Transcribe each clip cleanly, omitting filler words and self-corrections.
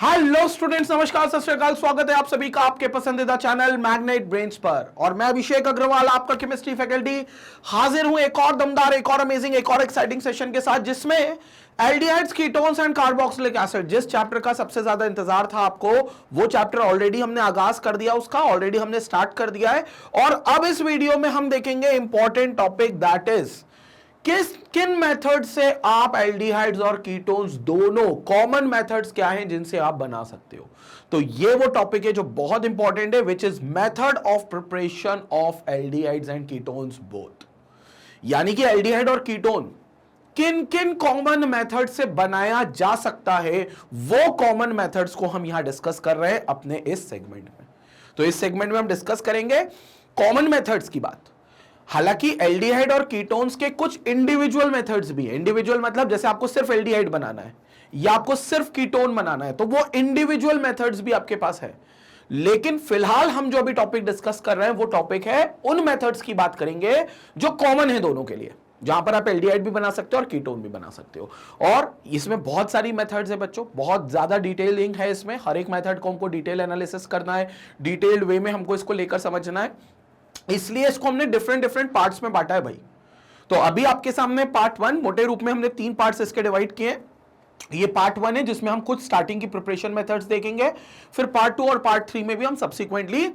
Hello students, नमस्कार, सत श्री अकाल। स्वागत है आप सभी का आपके पसंदीदा चैनल मैग्नेट ब्रेन्स पर। और मैं अभिषेक अग्रवाल, आपका केमिस्ट्री फैकल्टी, हाजिर हूं एक और दमदार, एक और अमेजिंग, एक और एक्साइटिंग सेशन के साथ, जिसमें aldehydes, ketones and carboxylic acid, जिस चैप्टर का सबसे ज्यादा इंतजार था आपको, वो चैप्टर ऑलरेडी हमने आगाज कर दिया, उसका ऑलरेडी हमने स्टार्ट कर दिया है। और अब इस वीडियो में हम देखेंगे इंपॉर्टेंट टॉपिक, दैट इज किन मेथड से आप एल्डिहाइड्स और कीटोन्स दोनों कॉमन मेथड्स क्या हैं जिनसे आप बना सकते हो। तो ये वो टॉपिक है जो बहुत इंपॉर्टेंट है, which is method of preparation of aldehydes and ketones both. यानी कि एल्डिहाइड और कीटोन किन किन कॉमन मेथड से बनाया जा सकता है, वो कॉमन मेथड्स को हम यहां डिस्कस कर रहे हैं अपने इस सेगमेंट में। तो इस सेगमेंट में हम डिस्कस करेंगे कॉमन मेथड्स की बात। हालांकि एल्डिहाइड और कीटोन्स के कुछ इंडिविजुअल मेथड्स भी हैं। इंडिविजुअल मतलब जैसे आपको सिर्फ एल्डिहाइड बनाना है या आपको सिर्फ कीटोन बनाना है, तो वो इंडिविजुअल मेथड्स भी आपके पास है। लेकिन फिलहाल हम जो अभी टॉपिक डिस्कस कर रहे हैं वो टॉपिक है उन मेथड्स की बात करेंगे जो कॉमन है दोनों के लिए, जहां पर आप एल्डिहाइड भी बना सकते हो और कीटोन भी बना सकते हो। और इसमें बहुत सारी मेथड्स है बच्चों, बहुत ज्यादा डिटेलिंग है इसमें। हर एक मेथड को हमको डिटेल एनालिसिस करना है, डिटेल्ड वे में हमको इसको लेकर समझना है, इसलिए इसको हमने डिफरेंट पार्ट्स में बांटा है भाई। तो अभी आपके सामने पार्ट 1, मोटे रूप में हमने 3 पार्ट्स इसके डिवाइड किए हैं। ये पार्ट 1 है जिसमें हम कुछ स्टार्टिंग की प्रिपरेशन मेथड्स देखेंगे, फिर पार्ट 2 और पार्ट 3 में भी हम सब्सिक्वेंटली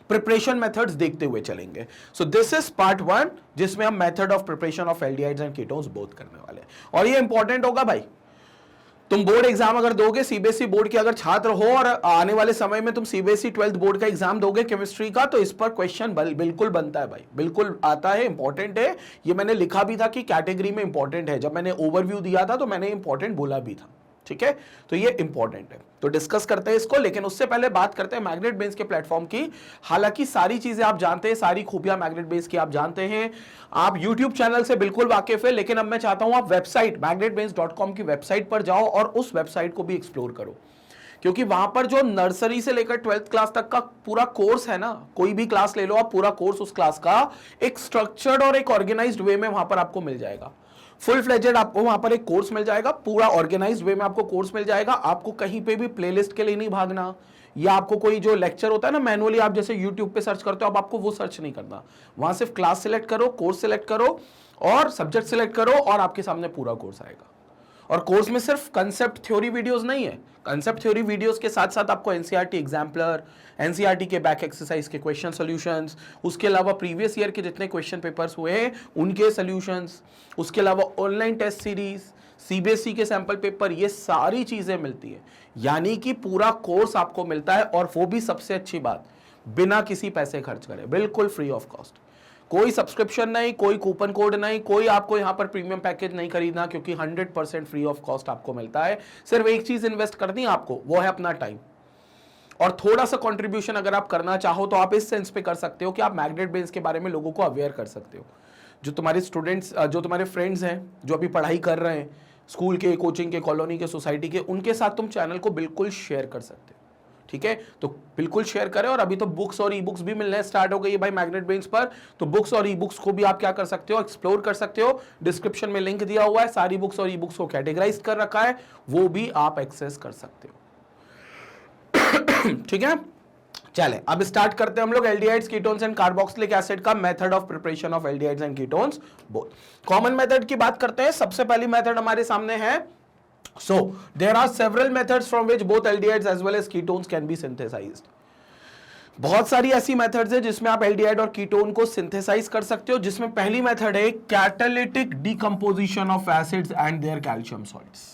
प्रिपरेशन मेथड्स देखते हुए चलेंगे। सो दिस इज पार्ट 1 जिसमें हम method of preparation of aldehydes and ketones both करने वाले हैं। और ये इंपॉर्टेंट होगा भाई, तुम बोर्ड एग्जाम अगर दोगे, सीबीएसई बोर्ड के अगर छात्र हो और आने वाले समय में तुम सीबीएसई 12th बोर्ड का एग्जाम दोगे केमिस्ट्री का, तो इस पर क्वेश्चन बिल्कुल बनता है भाई, बिल्कुल आता है, इंपॉर्टेंट है। ये मैंने लिखा भी था कि कैटेगरी में इंपॉर्टेंट है, जब मैंने ओवरव्यू दिया था तो मैंने इंपॉर्टेंट बोला भी था। ठीक है, तो ये इंपॉर्टेंट है, तो डिस्कस करते हैं इसको। लेकिन उससे पहले बात करते हैं मैग्नेट बेस के प्लेटफॉर्म की। हालांकि सारी चीजें आप जानते हैं, सारी खूबियां मैग्नेट बेस की आप जानते हैं, आप यूट्यूब चैनल से बिल्कुल वाकिफ है, लेकिन अब मैं चाहता हूं आप वेबसाइट magnetbase.com की वेबसाइट पर जाओ और उस वेबसाइट को भी एक्सप्लोर करो, क्योंकि वहां पर जो नर्सरी से लेकर 12th क्लास तक का पूरा कोर्स है ना, कोई भी क्लास ले लो आप, पूरा कोर्स उस क्लास का एक स्ट्रक्चर्ड और एक ऑर्गेनाइज्ड वे में वहां पर आपको मिल जाएगा। फुल फ्लेजेड आपको वहां पर एक कोर्स मिल जाएगा, पूरा ऑर्गेनाइज्ड वे में आपको कोर्स मिल जाएगा। आपको कहीं पे भी प्लेलिस्ट के लिए नहीं भागना, या आपको कोई जो लेक्चर होता है ना मैनुअली आप जैसे यूट्यूब पे सर्च करते हो, अब आपको वो सर्च नहीं करना। वहां सिर्फ क्लास सिलेक्ट करो, कोर्स सिलेक्ट करो और सब्जेक्ट सिलेक्ट करो और आपके सामने पूरा कोर्स आएगा। और कोर्स में सिर्फ कंसेप्ट थ्योरी वीडियोस नहीं है, कंसेप्ट थ्योरी वीडियोस के साथ साथ आपको एनसीईआरटी एग्जाम्पलर, एनसीईआरटी के बैक एक्सरसाइज के क्वेश्चन सॉल्यूशंस, उसके अलावा प्रीवियस ईयर के जितने क्वेश्चन पेपर्स हुए हैं उनके सॉल्यूशंस, उसके अलावा ऑनलाइन टेस्ट सीरीज, सीबीएसई के सैंपल पेपर, ये सारी चीजें मिलती है। यानी कि पूरा कोर्स आपको मिलता है, और वो भी सबसे अच्छी बात, बिना किसी पैसे खर्च करे, बिल्कुल फ्री ऑफ कॉस्ट। कोई सब्सक्रिप्शन नहीं, कोई कूपन कोड नहीं, कोई आपको यहां पर प्रीमियम पैकेज नहीं खरीदना, क्योंकि 100% फ्री ऑफ कॉस्ट आपको मिलता है। सिर्फ एक चीज इन्वेस्ट करनी है आपको, वो है अपना टाइम। और थोड़ा सा कंट्रीब्यूशन अगर आप करना चाहो तो आप इस सेंस पे कर सकते हो कि आप मैग्नेट बेस के बारे में लोगों को अवेयर कर सकते हो। जो तुम्हारे स्टूडेंट्स, जो तुम्हारे फ्रेंड्स हैं जो अभी पढ़ाई कर रहे हैं, स्कूल के, कोचिंग के, कॉलोनी के, सोसाइटी के, उनके साथ तुम चैनल को बिल्कुल शेयर कर सकते हो। ठीक है, तो बिल्कुल शेयर करें। और अभी तो बुक्स और ई बुक्स भी मिलने स्टार्ट हो गई है भाई मैग्नेट बेस पर, तो बुक्स और ई बुक्स को भी आप क्या कर सकते हो, एक्सप्लोर कर सकते हो। डिस्क्रिप्शन में लिंक दिया हुआ है, सारी बुक्स और ई बुक्स को कैटेगराइज कर रखा है, वो भी आप एक्सेस कर सकते हो। ठीक है, चले अब स्टार्ट करते हैं हम लोग aldehydes, ketones and carboxylic acid का method of preparation of aldehydes and ketones both. Common method की बात करते हैं। सबसे पहली मेथड हमारे सामने है, so there are several methods from which both aldehydes as well as ketones can be synthesized। बहुत सारी ऐसी मेथड्स है जिसमें आप एल्डिहाइड और कीटोन को सिंथेसाइज कर सकते हो, जिसमें पहली मेथड है catalytic decomposition of acids and their calcium salts.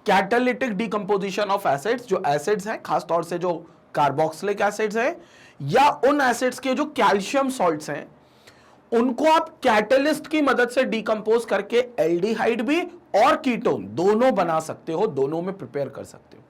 Catalytic decomposition of acids, जो एसिड्स हैं खासतौर से जो कार्बोक्सिलिक एसिड्स हैं या उन एसिड्स के जो कैल्शियम सॉल्ट्स हैं, उनको आप कैटलिस्ट की मदद से डिकम्पोज करके एल्डिहाइड भी और कीटोन दोनों बना सकते हो, दोनों में प्रिपेयर कर सकते हो।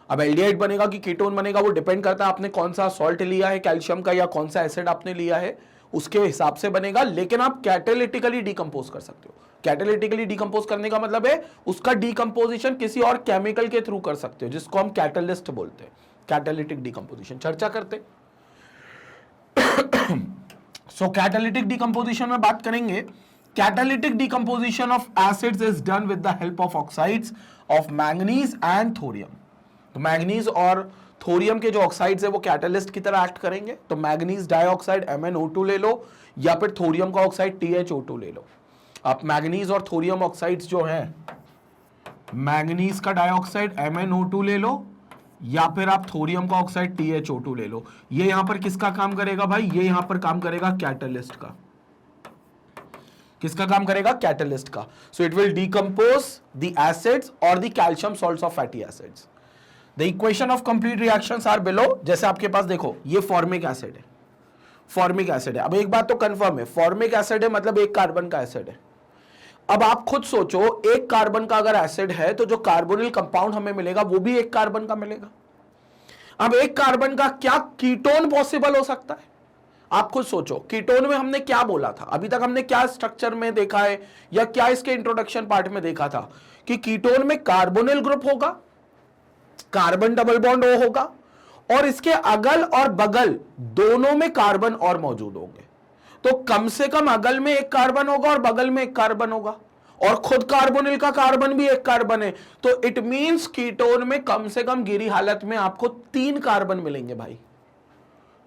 अब एल्डिहाइड बनेगा कि कीटोन बनेगा वो डिपेंड करता है आपने कौन सा सॉल्ट लिया है कैल्शियम का, या कौन सा एसिड आपने लिया है, उसके हिसाब से बनेगा। लेकिन आप कैटालिटिकली डिकम्पोज कर सकते हो। कैटालिटिकली डिकम्पोज करने का मतलब है उसका डिकम्पोजिशन किसी और केमिकल के थ्रू कर सकते हो, जिसको हम कैटलिस्ट बोलते हैं, कैटालिटिक डिकम्पोजिशन। चर्चा करते सो कैटालिटिक डिकम्पोजिशन में बात करेंगे catalytic decomposition of acids is done with the help of oxides of manganese and thorium. तो मैंगनीज और थोरियम के जो ऑक्साइड्स है वो कैटलिस्ट की तरह एक्ट करेंगे। तो मैंगनीज डाइऑक्साइड MnO2 ले लो या फिर थोरियम का ऑक्साइड TiO2 ले लो। आप मैंगनीज और थोरियम ऑक्साइड्स जो हैं, मैंगनीज का डाइऑक्साइड MnO2 ले लो या फिर आप थोरियम का ऑक्साइड TiO2 ले लो। ये यहां पर किसका काम करेगा भाई? ये यहां पर काम करेगा कैटलिस्ट का। किसका काम करेगा? कैटलिस्ट का। So it will decompose the acids और the calcium salts of fatty acids. The equation of complete reactions are below. जैसे आपके पास देखो ये फॉर्मिक एसिड है, फॉर्मिक एसिड है। अब एक बात तो कंफर्म है, फॉर्मिक एसिड है मतलब एक कार्बन का एसिड है। अब आप खुद सोचो, एक कार्बन का अगर एसिड है तो जो कार्बोनिल कंपाउंड हमें मिलेगा वो भी एक कार्बन का मिलेगा। अब एक कार्बन का क्या कीटोन पॉसिबल हो सकता है? आप खुद सोचो, कीटोन में हमने क्या बोला था? अभी तक हमने क्या स्ट्रक्चर में देखा है या क्या इसके इंट्रोडक्शन पार्ट में देखा था कि कीटोन में कार्बोनिल ग्रुप होगा, कार्बन डबल बॉन्ड O होगा और इसके अगल और बगल दोनों में कार्बन और मौजूद होंगे। तो कम से कम अगल में एक कार्बन होगा और बगल में एक कार्बन होगा और खुद कार्बोनिल का कार्बन भी एक कार्बन है। तो इट मींस कीटोन में कम से कम गिरी हालत में आपको 3 कार्बन मिलेंगे भाई।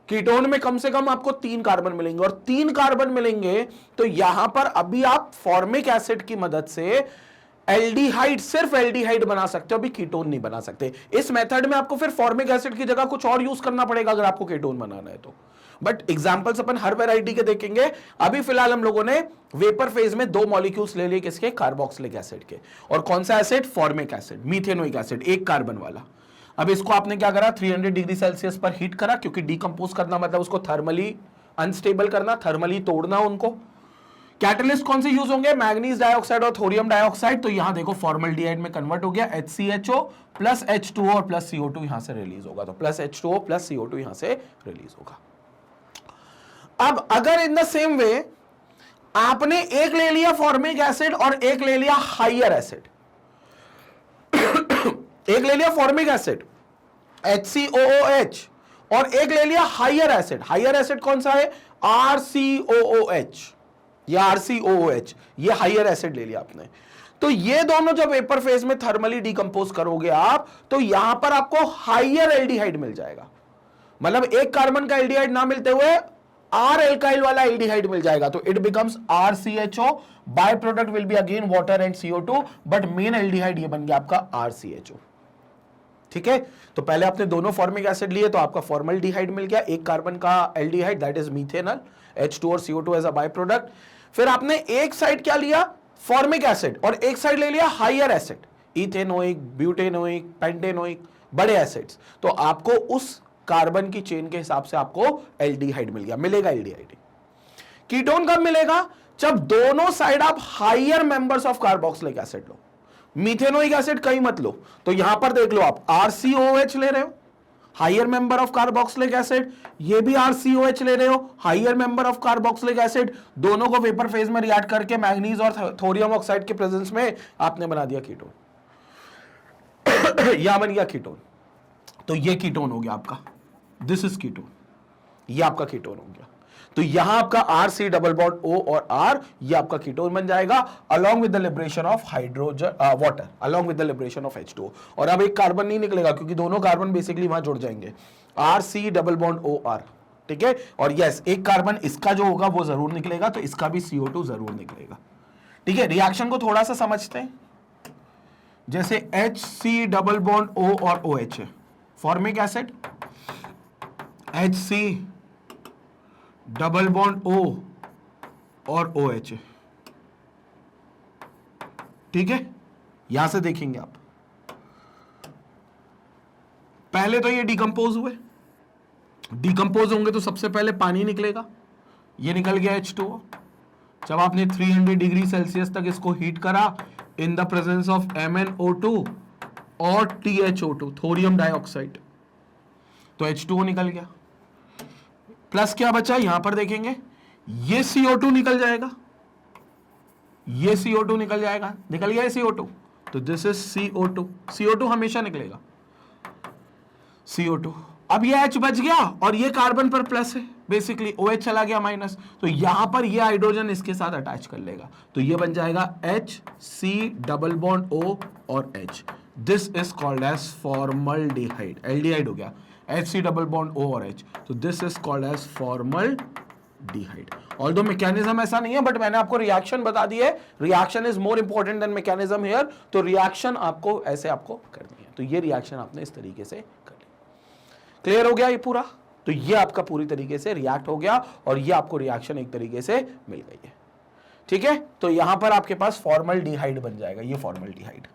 कीटोन में कम से कम आपको 3 कार्बन मिलेंगे और 3 कार्बन मिलेंगे तो यहां पर अभी आप फॉर्मिक एसिड की मदद से एल्डिहाइड, सिर्फ एल्डिहाइड बना सकते हो, अभी कीटोन नहीं बना सकते। इस मेथड में आपको फिर फॉर्मिक एसिड की जगह कुछ और यूज करना पड़ेगा अगर आपको कीटोन बनाना है तो। But examples upon her variety के देखेंगे। अभी फिलहाल हम लोगों ने वेपर फेज में 2 मॉलिक्यूल्स ले लिए, किसके? कार्बोक्सिलिक एसिड के। और कौन सा acid? Formic acid, methanoic acid, एक कार्बन वाला। अब इसको आपने क्या करा? 300 डिग्री सेल्सियस पर हीट करा, क्योंकि डिकम्पोज करना मतलब उसको थर्मली अनस्टेबल करना, थर्मली तोड़ना उनको। कैटलिस्ट कौन से यूज होंगे? मैंगनीज डाइऑक्साइड और थोरियम डाइऑक्साइड। तो यहां देखो फॉर्मल्डिहाइड में कन्वर्ट हो गया, HCHO प्लस H2O और प्लस CO2 यहां से रिलीज होगा। तो प्लस H2O प्लस CO2 यहां से रिलीज होगा। अब अगर इन द सेम वे आपने एक ले लिया फॉर्मिक एसिड और एक ले लिया हाइयर एसिड, एक ले लिया फॉर्मिक एसिड HCOOH और एक ले लिया हाइयर एसिड। हाइयर एसिड कौन सा है? RCOOH या RCOOH, ये हाइयर एसिड ले लिया आपने। तो ये दोनों जब वेपर फेज में थर्मली डिकम्पोज करोगे आप, तो यहां पर आपको हाइयर एल्डिहाइड मिल जाएगा। मतलब एक कार्बन का एल्डिहाइड ना मिलते हुए R एल्काइल वाला एल्डिहाइड मिल जाएगा। तो it becomes RCHO, by product will be again water and CO2, but main aldehyde ये बन गया आपका RCHO। ठीक है, तो पहले आपने दोनों फॉर्मिक एसिड लिए तो आपका फॉर्मल्डिहाइड मिल गया, एक कार्बन का aldehyde that is methanol, H2 और CO2 as a by product. फिर आपने एक साइड क्या लिया? फॉर्मिक एसिड, और एक साइड ले लिया higher acid, ethanoic, butanoic, pentanoic, बड़े एसिड्स। तो आपको उस कार्बन की चेन के हिसाब से आपको एल्डिहाइड मिल गया, मिलेगा एल्डिहाइड। कीटोन कब मिलेगा? जब दोनों साइड आप higher members of carboxylic acid लो। मीथेनोइक एसिड कहीं मत लो, तो यहां पर देख लो आप RCOH ले रहे हो, higher member of carboxylic acid, ये भी RCOH ले रहे हो, higher member of carboxylic acid. दोनों को वेपर फेज में रिएक्ट करके मैंगनीज और थोरियम ऑक्साइड के प्रेजेंस में आपने बना दिया कीटोन। यहां बन गया कीटोन। तो ये कीटोन हो गया आपका, दिस इज कीटोन, ये आपका कीटोन हो गया। तो यहां आपका RC डबल बॉन्ड O और R, ये आपका कीटोन बन जाएगा along with the liberation of hydrogen water, along with the liberation of H2O। और अब एक कार्बन नहीं निकलेगा क्योंकि दोनों कार्बन बेसिकली वहां जुड़ जाएंगे, RC डबल बॉन्ड OR। ठीक है, और यस एक कार्बन इसका जो होगा वो जरूर निकलेगा, तो इसका भी CO2 जरूर निकलेगा। ठीक है, रिएक्शन को थोड़ा सा समझते हैं। जैसे HC डबल बॉन्ड O और OH है, formic acid, HC double bond O और OH है। ठीक है, यहां से देखेंगे आप, पहले तो ये डिकम्पोज हुए, डिकम्पोज होंगे तो सबसे पहले पानी निकलेगा, ये निकल गया H2O। जब आपने 300 डिग्री सेल्सियस तक इसको हीट करा in the presence of MnO2 और TiO2, थोरियम डाइऑक्साइड, तो H2O निकल गया। प्लस क्या बचा? यहां पर देखेंगे ये CO2 निकल जाएगा, ये CO2 निकल जाएगा, निकल गया CO2, तो दिस इज CO2, CO2 हमेशा निकलेगा, CO2। अब ये H बच गया और ये कार्बन पर प्लस है, बेसिकली OH चला गया माइनस, तो यहां पर ये हाइड्रोजन इसके साथ अटैच कर लेगा, तो ये बन जाएगा HC डबल बॉन्ड O और H। This is called as formaldehyde, aldehyde हो गया, HC डबल बॉन्ड O और H, तो this is called as formaldehyde. Although mechanism ऐसा नहीं है, बट मैंने आपको रिएक्शन बता दी है, reaction is more important than mechanism here, तो रिएक्शन आपको ऐसे आपको करनी है, तो ये रिएक्शन आपने इस तरीके से कर ली। क्लियर हो गया ये पूरा? तो ये आपका पूरी तरीके से रिएक्ट हो गया और ये आपको रिएक्शन एक तरीके से मिल गई है, ठीक है। तो यहां पर आपके पास फॉर्मल्डिहाइड बन जाएगा, ये formaldehyde.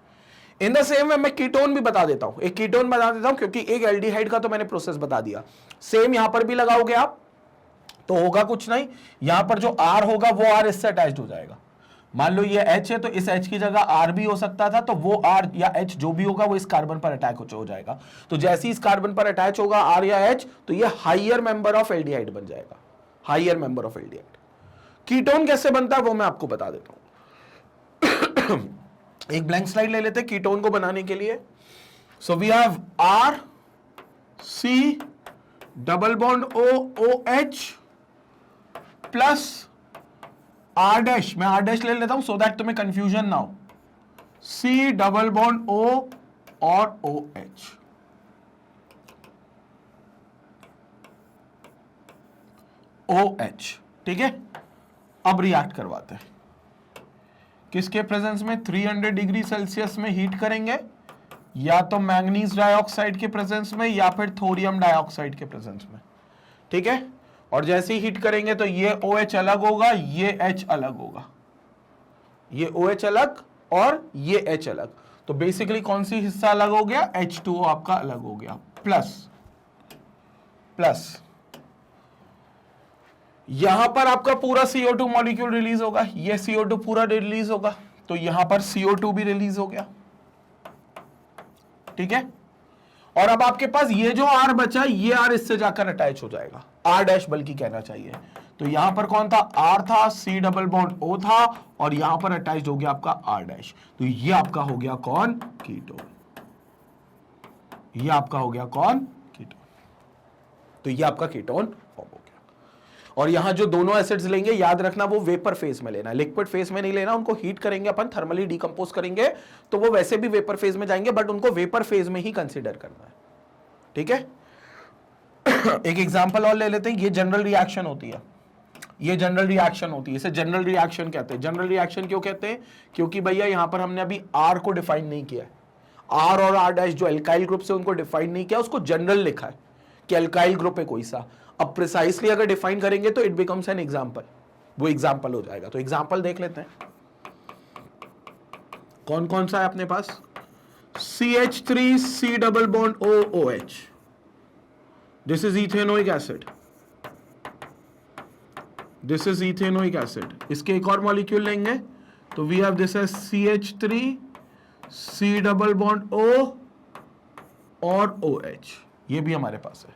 In the same way मैं कीटोन भी बता देता हूं, एक कीटोन बता देता हूं, क्योंकि एक एल्डिहाइड का तो मैंने प्रोसेस बता दिया, सेम यहां पर भी लगाओगे आप तो होगा कुछ नहीं, यहां पर जो R होगा वो R इससे अटैच्ड हो जाएगा। मान लो ये H है तो इस H की जगह R भी हो सकता था, तो वो R या H जो भी होगा वो इस कार्बन पर अटैक हो जाएगा। तो जैसे ही इस कार्बन पर अटैच होगा R या H, तो ये हाइयर मेंबर ऑफ एल्डिहाइड बन जाएगा, higher member of aldehyde. Ketone कैसे बनता है वो मैं आपको बता देता हूं। एक ब्लैंक स्लाइड ले लेते हैं कीटोन को बनाने के लिए। So we have R C double bond O OH plus R dash, मैं R डैश ले लेता हूं सो दैट तुम्हें कंफ्यूजन ना हो, C डबल बॉन्ड O और OH। OH, ठीक है। अब रिएक्ट करवाते हैं, किसके प्रेजेंस में? 300 डिग्री सेल्सियस में हीट करेंगे, या तो मैंगनीज डाइऑक्साइड के प्रेजेंस में या फिर थोरियम डाइऑक्साइड के प्रेजेंस में, ठीक है। और जैसे ही हीट करेंगे तो ये OH अलग होगा, ये H अलग होगा, ये OH अलग और ये H अलग, तो बेसिकली कौन सी हिस्सा अलग हो गया? H2O आपका अलग हो गया, प्लस प्लस यहां पर आपका पूरा CO2 मॉलिक्यूल रिलीज होगा, ये CO2 पूरा रिलीज होगा, तो यहां पर CO2 भी रिलीज हो गया, ठीक है। और अब आपके पास ये जो R बचा, ये R इससे जाकर अटैच हो जाएगा, R डैश बल्कि कहना चाहिए। तो यहां पर कौन था? R था, C डबल बॉन्ड O था, और यहां पर अटैच हो गया आपका R डैश, तो ये आपका हो गया कौन? कीटोन। ये आपका हो गया कौन? कीटोन। तो ये आपका कीटोन फॉर्म हो गया। और यहां जो दोनों एसिड्स लेंगे, याद रखना वो वेपर फेज में लेना है, लिक्विड फेज में नहीं लेना, उनको हीट करेंगे अपन, थर्मली डिकम्पोज करेंगे तो वो वैसे भी वेपर फेज में जाएंगे, बट उनको वेपर फेज में ही कंसीडर करना है, ठीक है। एक एग्जांपल और ले लेते हैं, ये जनरल रिएक्शन होती है, ये जनरल रिएक्शन होती है, इसे जनरल रिएक्शन कहते हैं। जनरल रिएक्शन क्यों कहते हैं? क्योंकि भैया यहां पर हमने अभी R को डिफाइन नहीं किया है, R और R डैश जो एल्काइल ग्रुप से उनको डिफाइन नहीं किया, उसको जनरल लिखा है कि एल्काइल ग्रुप है कोई सा। अब प्रिसाइसली अगर डिफाइन करेंगे तो इट बिकम्स एन एग्जांपल, वो एग्जांपल हो जाएगा। तो एग्जांपल देख लेते हैं, कौन कौन सा है अपने पास? CH3 C double bond O OH, this is ethanoic acid, this is ethanoic acid. इसके एक और मॉलिक्यूल लेंगे तो we have this as CH3 C double bond O और OH, ये भी हमारे पास है,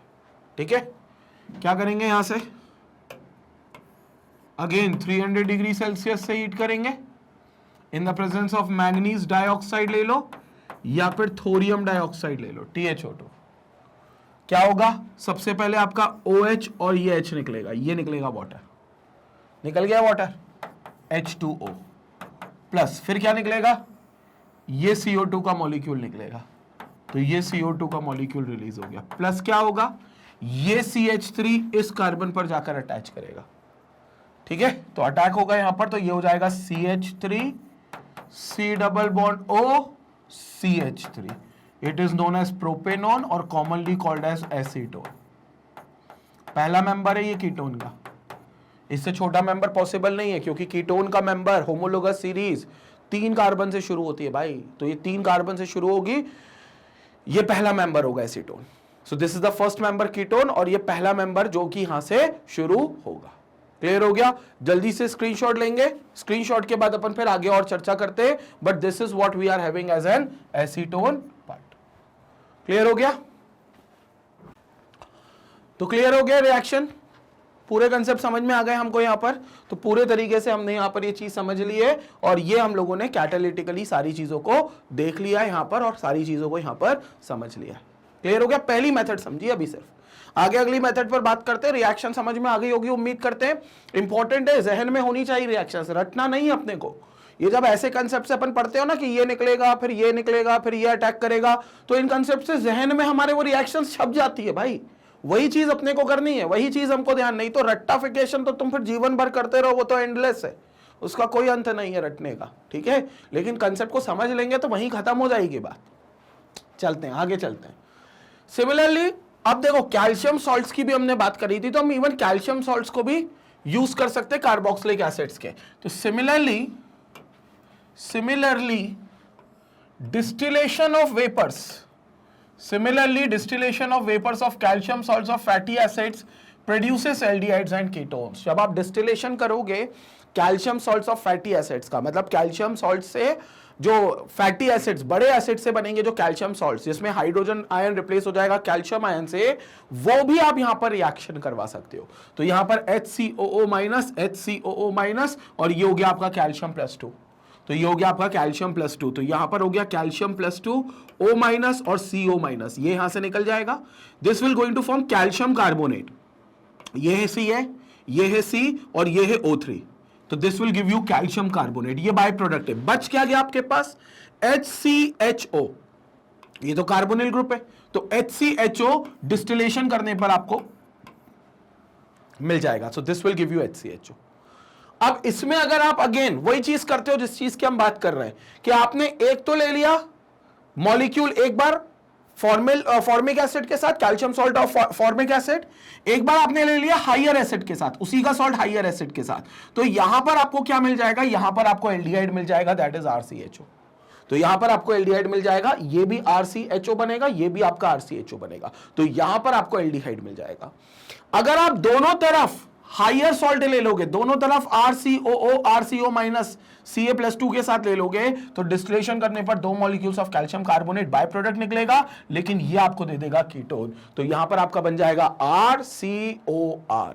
ठीक है। क्या करेंगे यहां से? अगेन 300 डिग्री सेल्सियस से हीट करेंगे, in the presence of manganese dioxide ले लो या फिर थोरियम डाइऑक्साइड ले लो, TiO2। क्या होगा? सबसे पहले आपका OH और ये H निकलेगा, ये निकलेगा वाटर, निकल गया वाटर, H2O प्लस, फिर क्या निकलेगा? ये CO2 का मॉलिक्यूल निकलेगा, तो ये CO2 का मॉलिक्यूल रिलीज हो गया, प्लस क्या होगा? ये CH3 इस कार्बन पर जाकर अटैच करेगा, ठीक है। तो अटैक होगा यहां पर, तो ये हो जाएगा CH3 C double bond O CH3, it is known as propanone और कॉमनली कॉल्ड एज एसीटोन। पहला मेंबर है ये कीटोन का, इससे छोटा मेंबर पॉसिबल नहीं है, क्योंकि कीटोन का मेंबर होमोलोगस सीरीज 3 कार्बन से शुरू होती है भाई, तो ये 3 कार्बन से शुरू होगी, ये पहला मेंबर होगा acetone. So this is the first member ketone, और ये पहला मेंबर जो कि यहां से शुरू होगा। क्लियर हो गया? जल्दी से स्क्रीनशॉट लेंगे, स्क्रीनशॉट के बाद अपन फिर आगे और चर्चा करते हैं, but this is what we are having as an acetone part. Clear हो गया? तो क्लियर हो गया रिएक्शन, पूरे कंसेप्ट समझ में आ गए हमको यहां पर। तो पूरे तरीके से हमने यहां पर ये चीज समझ ली है, और ये हम लोगों ने कैटालिटिकली सारी चीजों को देख लिया है यहां पर, और सारी चीजों को यहां पर समझ लिया है। क्लियर हो गया? पहली मेथड समझिए अभी सिर्फ, आगे अगली मेथड पर बात करते हैं। रिएक्शन समझ में आ गई होगी उम्मीद करते हैं। इंपॉर्टेंट है, जहन में होनी चाहिए रिएक्शन, रटना नहीं अपने को। ये जब ऐसे कंसेप्ट से अपन पढ़ते हो ना कि ये निकलेगा फिर ये निकलेगा फिर ये अटैक करेगा, तो इन कंसेप्ट से जहन में हमारे वो रिएक्शन छप जाती है भाई। वही चीज अपने को करनी है, वही चीज हमको ध्यान, नहीं तो रट्टाफिकेशन तो तुम फिर जीवन भर करते रहो, वो तो एंडलेस है, उसका कोई अंत नहीं है रटने का, ठीक है। लेकिन कंसेप्ट को समझ लेंगे तो वहीं खत्म हो जाएगी बात। चलते हैं आगे, चलते हैं। सिमिलरली अब देखो कैल्शियम सॉल्ट्स की भी हमने बात करी थी, तो हम इवन कैल्शियम सॉल्ट्स को भी यूज कर सकते हैं कार्बोक्सिलिक एसिड्स के। तो similarly distillation of vapors of calcium salts of fatty acids produces aldehydes and ketones। जब आप डिस्टिलेशन करोगे calcium salts of fatty acids का, मतलब कैल्शियम सॉल्ट से जो फैटी एसिड्स, बड़े एसिड से बनेंगे जो कैल्शियम सॉल्ट्स, जिसमें हाइड्रोजन आयन रिप्लेस हो जाएगा कैल्शियम आयन से, वो भी आप यहां पर रिएक्शन करवा सकते हो। तो यहां पर HCOO माइनस HCOO माइनस, और ये हो गया आपका कैल्शियम +2, तो ये हो गया आपका कैल्शियम +2। तो यहां पर हो गया कैल्शियम +2 O माइनस और CO माइनस, ये यहां से निकल जाएगा। This will going to form calcium carbonate, ये है C है, ये है C और ये है O3, तो this will give you calcium carbonate. ये बाय प्रोडक्ट है। बच क्या गया आपके पास? HCHO, ये तो कार्बोनिल ग्रुप है, तो HCHO डिस्टिलेशन करने पर आपको मिल जाएगा। So this will give you HCHO। अब इसमें अगर आप अगेन वही चीज करते हो जिस चीज की हम बात कर रहे हैं, कि आपने एक तो ले लिया मॉलिक्यूल, एक बार फॉर्मिक एसिड के साथ calcium salt of formic acid, एक बार आपने ले लिया हाइयर एसिड के साथ, उसी का सॉल्ट हाइयर एसिड के साथ, तो यहां पर आपको क्या मिल जाएगा? यहां पर आपको एल्डिहाइड मिल जाएगा, दैट इज RCHO। तो यहां पर आपको एल्डिहाइड मिल जाएगा, ये भी RCHO बनेगा, ये भी आपका RCHO बनेगा, तो यहां पर आपको एल्डिहाइड मिल जाएगा। अगर आप दोनों तरफ हाइयर सॉल्ट ले लोगे, दोनों तरफ RCOO RCO माइनस Ca+2 के साथ ले लोगे, तो डिस्टिलेशन करने पर 2 molecules of calcium carbonate by product निकलेगा, लेकिन ये आपको दे देगा कीटोन। तो यहां पर आपका बन जाएगा RCOR,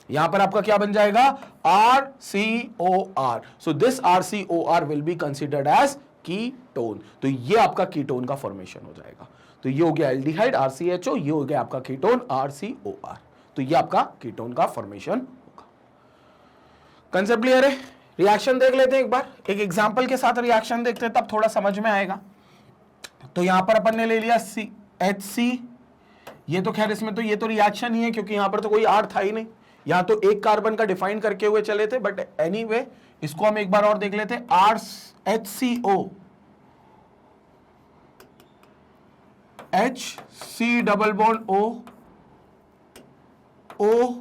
यहां पर आपका क्या बन जाएगा? RCOR। So this RCOR will be considered as ketone. तो ये आपका कीटोन का फॉर्मेशन हो जाएगा। तो ये हो गया एल्डिहाइड RCHO, ये हो गया आपका कीटोन RCOR। तो ये आपका कीटोन का फॉर्मेशन होगा। कंसेप्ट क्लियर है? रिएक्शन देख लेते हैं एक बार, एक एग्जांपल के साथ रिएक्शन देखते हैं, तब थोड़ा समझ में आएगा। तो यहां पर अपन ने ले लिया HC, ये तो खैर इसमें तो ये तो रिएक्शन ही है, क्योंकि यहां पर तो कोई R था ही नहीं, यहां तो एक कार्बन का डिफाइन करके हुए चले थे, बट एनीवे इसको हम एक बार और देख लेते हैं। HCO, HC double bond O,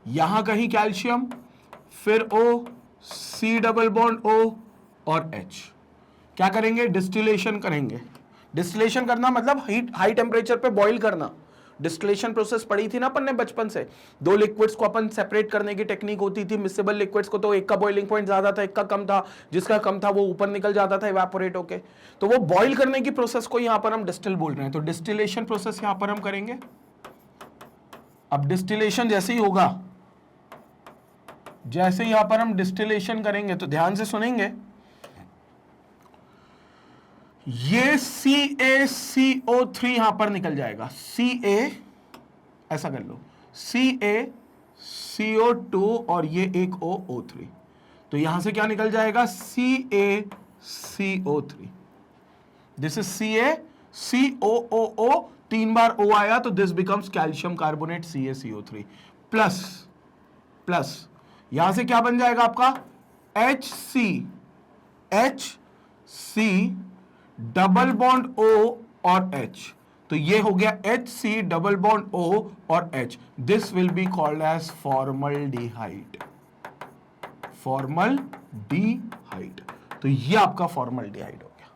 यहां कहीं कैल्शियम, फिर O, C double bond O और H। क्या करेंगे? डिस्टिलेशन करेंगे। डिस्टिलेशन करना मतलब हाई टेम्परेचर पे बॉईल करना। डिस्टिलेशन प्रोसेस पढ़ी थी ना अपन ने बचपन से, 2 लिक्विड्स को अपन सेपरेट करने की टेक्निक होती थी। मिक्सेबल लिक्विड्स को तो एक का बॉइलिंग पॉइंट ज्यादा था, एक का कम था, जिसका कम था वो ऊपर निकल जाता था इवेपोरेट होके। तो वो बॉईल करने की प्रोसेस को यहां पर हम डिस्टिल बोल रहे हैं। तो डिस्टिलेशन प्रोसेस यहां पर हम करेंगे। अब डिस्टिलेशन जैसे ही होगा, जैसे यहां पर हम डिस्टिलेशन करेंगे, तो ध्यान से सुनेंगे, ये CaCO3 यहां पर निकल जाएगा। Ca, ऐसा कर लो, CaCO2 और ये एक O3, तो यहां से क्या निकल जाएगा? CaCO3। दिस इज CaCOOO, 3 बार O आया तो दिस becomes calcium carbonate CaCO3 plus यहां से क्या बन जाएगा आपका? HC डबल बॉन्ड O और H, तो ये हो गया HC डबल बॉन्ड O और H। This will be called as formaldehyde. तो ये आपका फॉर्मल्डिहाइड हो गया।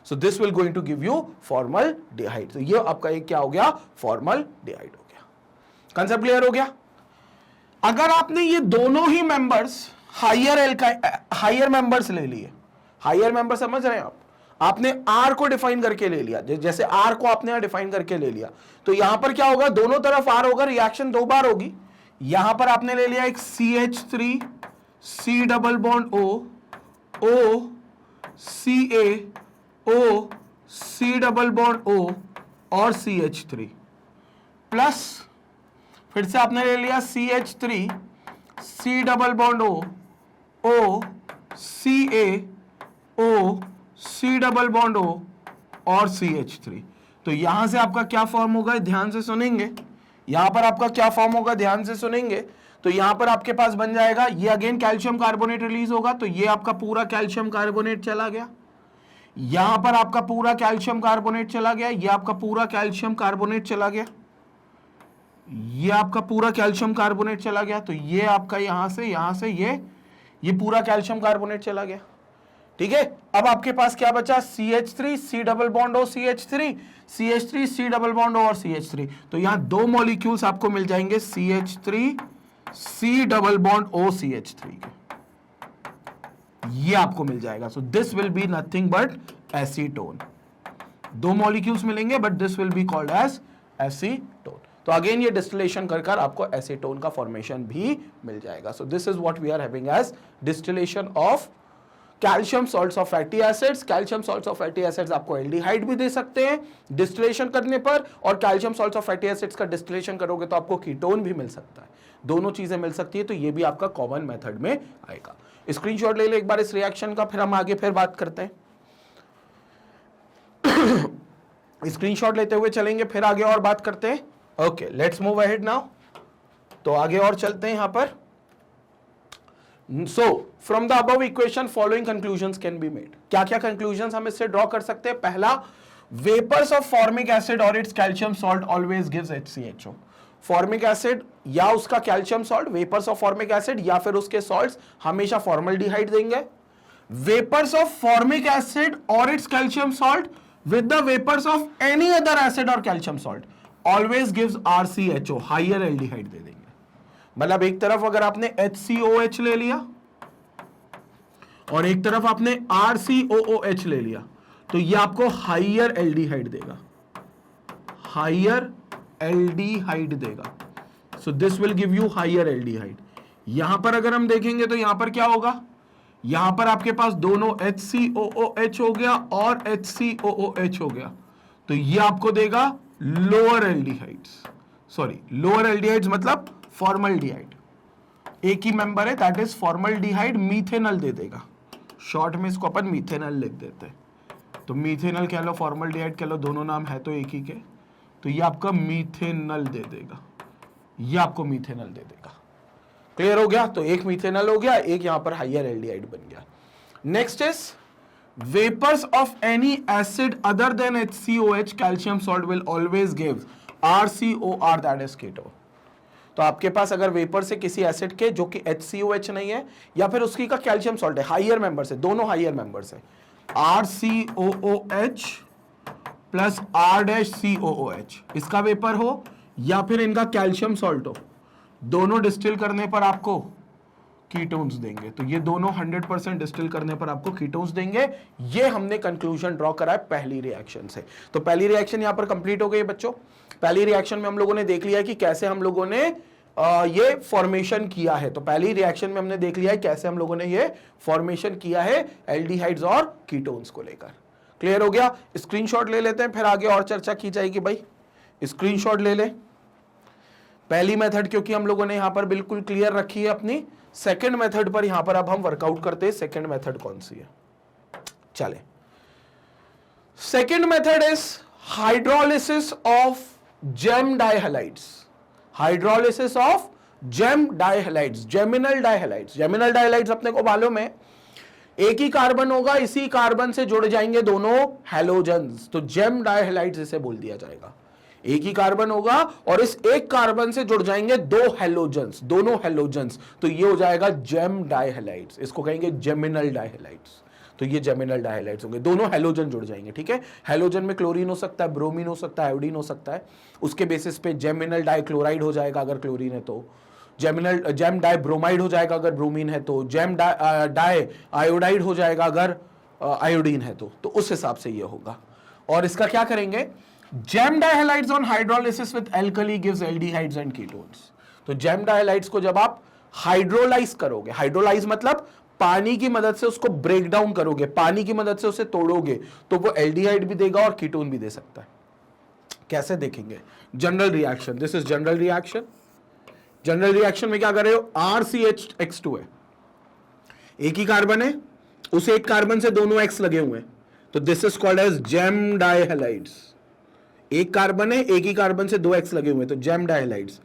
So this will going to give you formaldehyde. तो ये आपका एक क्या हो गया? फॉर्मल्डिहाइड हो गया। कंसेप्ट क्लियर हो गया? अगर आपने ये दोनों ही मेंबर्स हाइयर मेंबर्स ले लिए, हाइयर मेंबर समझ रहे हैं आपने R को डिफाइन करके ले लिया, जैसे R को आपने यहां डिफाइन करके ले लिया, तो यहां पर क्या होगा? दोनों तरफ R होगा, रिएक्शन 2 बार होगी। यहां पर आपने ले लिया एक CH3 C double bond O, CaO, C double bond O और CH3 प्लस फिर से आपने ले लिया CH3 C double bond O Ca O C double bond O और CH3। तो यहां से आपका क्या फॉर्म होगा, ध्यान से सुनेंगे, यहां पर आपका क्या फॉर्म होगा, ध्यान से सुनेंगे। तो यहां पर आपके पास बन जाएगा, ये अगेन कैल्शियम कार्बोनेट रिलीज होगा, तो ये आपका पूरा कैल्शियम कार्बोनेट चला गया, यहां पर आपका पूरा कैल्शियम कार्बोनेट चला गया, ये आपका पूरा कैल्शियम कार्बोनेट चला गया, ये आपका पूरा कैल्शियम कार्बोनेट चला गया, तो ये आपका यहां से ये पूरा कैल्शियम कार्बोनेट चला गया। ठीक है, अब आपके पास क्या बचा, CH3 C double bond O CH3 CH3 C double bond O और CH3। तो यहां दो मॉलिक्यूल्स आपको मिल जाएंगे CH3 C double bond O CH3 के, ये आपको मिल जाएगा। So this will be nothing but acetone. दो मॉलिक्यूल्स मिलेंगे but this will be called as acetone. तो अगेन ये डिस्टिलेशन कर आपको एसीटोन का फॉर्मेशन भी मिल जाएगा। So this is what we are having as distillation of calcium salts of fatty acids. Calcium salts of fatty acids आपको aldehyde भी दे सकते हैं डिस्टिलेशन करने पर, और calcium salts of fatty acids का डिस्टिलेशन करोगे तो आपको कीटोन भी मिल सकता है, दोनों चीजें मिल सकती है। तो ये भी आपका कॉमन मेथड में आएगा। स्क्रीनशॉट ले ले एक बार इस रिएक्शन का, फिर हम आगे फिर बात करते हैं। स्क्रीनशॉट लेते हुए चलेंगे, फिर आगे और बात करते हैं। Okay, let's move ahead now. तो आगे और चलते हैं यहां पर। So from the above equation following conclusions can be made. क्या क्या कंक्लूजंस हम इससे ड्रॉ कर सकते हैं। पहला, वेपर्स ऑफ फॉर्मिक एसिड और its calcium salt always gives HCHO। Formic acid या उसका calcium salt, vapours of formic acid या फिर उसके सॉल्ट्स हमेशा फॉर्मल्डिहाइड देंगे। वेपर्स ऑफ फॉर्मिक एसिड और its calcium salt with the vapours of any other acid और calcium salt always gives RCHO, higher aldehyde दे देंगे। मतलब एक तरफ अगर आपने HCOH ले लिया और एक तरफ आपने RCOOH ले लिया तो ये आपको हाइयर एल्डिहाइड देगा, हाइयर एल्डिहाइड देगा। सो this will give you higher aldehyde. यहां पर अगर हम देखेंगे तो यहां पर क्या होगा, यहां पर आपके पास दोनों HCOOH हो गया और HCOOH हो गया, तो ये आपको देगा lower aldehydes, sorry lower aldehydes मतलब फॉर्मल्डिहाइड। एक ही मेंबर है, दैट इज फॉर्मल्डिहाइड, मीथेनल दे देगा। शॉर्ट में इसको अपन मीथेनल लिख देते हैं, तो मीथेनल कह लो, फॉर्मल्डिहाइड कह लो, दोनों नाम है तो एक ही के, तो ये आपका मीथेनल दे देगा, ये आपको मीथेनल दे देगा। क्लियर हो गया। तो एक मीथेनल हो गया, एक यहां पर हाइयर एल्डिहाइड बन गया। Next is vapours of any acid other than HCOH calcium salt will always give RCOR, that is ketone. तो आपके पास अगर वेपर से किसी एसिड के जो कि HCOH नहीं है या फिर उसकी का कैल्शियम सॉल्ट है, हाइयर मेंबर से, दोनों हाइयर मेंबर से, RCOOH प्लस R-COOH इसका वेपर हो या फिर इनका कैल्शियम सॉल्ट हो, दोनों डिस्टिल करने पर आपको कीटोन्स देंगे। तो ये दोनों 100% डिस्टिल करने पर आपको कीटोन्स देंगे। ये हमने कंक्लूजन ड्रॉ करा है पहली रिएक्शन से। तो पहली रिएक्शन यहां पर कंप्लीट हो गई बच्चों। पहली रिएक्शन में हम लोगों ने देख लिया कि कैसे हम लोगों ने ये फॉर्मेशन किया है। तो पहली रिएक्शन में हमने देख लिया है कैसे हम लोगों ने ये फॉर्मेशन किया है एल्डिहाइड्स और कीटोन्स को लेकर। क्लियर हो गया। स्क्रीनशॉट ले लेते हैं, फिर आगे और चर्चा की जाएगी। भाई स्क्रीनशॉट ले ले पहली मेथड, क्योंकि हम लोगों ने यहां पर बिल्कुल क्लियर रखी है अपनी। सेकंड मेथड पर यहां पर अब हम वर्कआउट करते हैं। सेकंड मेथड कौन सी है, चले। Second method is hydrolysis of gem dihalides. Hydrolysis of gem dihalides, geminal dihalides. Geminal dihalides अपने को मालूम है, एक ही कार्बन होगा, इसी कार्बन से जुड़ जाएंगे दोनों हैलोजन्स, तो जेम डाइहैलाइड्स इसे बोल दिया जाएगा। एक ही कार्बन होगा और इस एक कार्बन से जुड़ जाएंगे दो हैलोजन्स, दोनों हैलोजन्स, तो ये हो जाएगा जेम डाइहैलाइड्स। इसको कहेंगे जेमिनल डाइहैलाइड्स। तो ये जेमिनल डाइहैलाइड्स होंगे, दोनों हैलोजन जुड़ जाएंगे। ठीक है, हैलोजन में क्लोरीन हो सकता है, ब्रोमीन हो सकता है, आयोडीन हो सकता है। उसके बेसिस पे जेमिनल डाइक्लोराइड हो जाएगा अगर क्लोरीन है तो, जेम डाई ब्रोमाइड हो जाएगा अगर ब्रोमीन है तो, जेम डाई आयोडाइड हो जाएगा अगर आयोडीन है तो उस हिसाब से ये होगा। और इसका क्या करेंगे, gem dihalides on hydrolysis with alkali gives aldehydes and ketones. तो जेम डाइहैलाइड्स को जब आप हाइड्रोलाइज करोगे, हाइड्रोलाइज मतलब पानी की मदद से उसको ब्रेक डाउन करोगे, पानी की मदद से उसे तोड़ोगे, तो वो एल्डिहाइड भी देगा और कीटोन भी दे सकता है। कैसे देखेंगे? General reaction, this is general reaction. General reaction में क्या कर रहे हो? RCH2 है, एक ही कार्बन है, उस एक कार्बन से दोनों X लगे हुए हैं, तो this is called as gem dihalides. एक कार्बन है, एक ही कार्बन से दो X लगे हुए हैं, तो gem dihalides.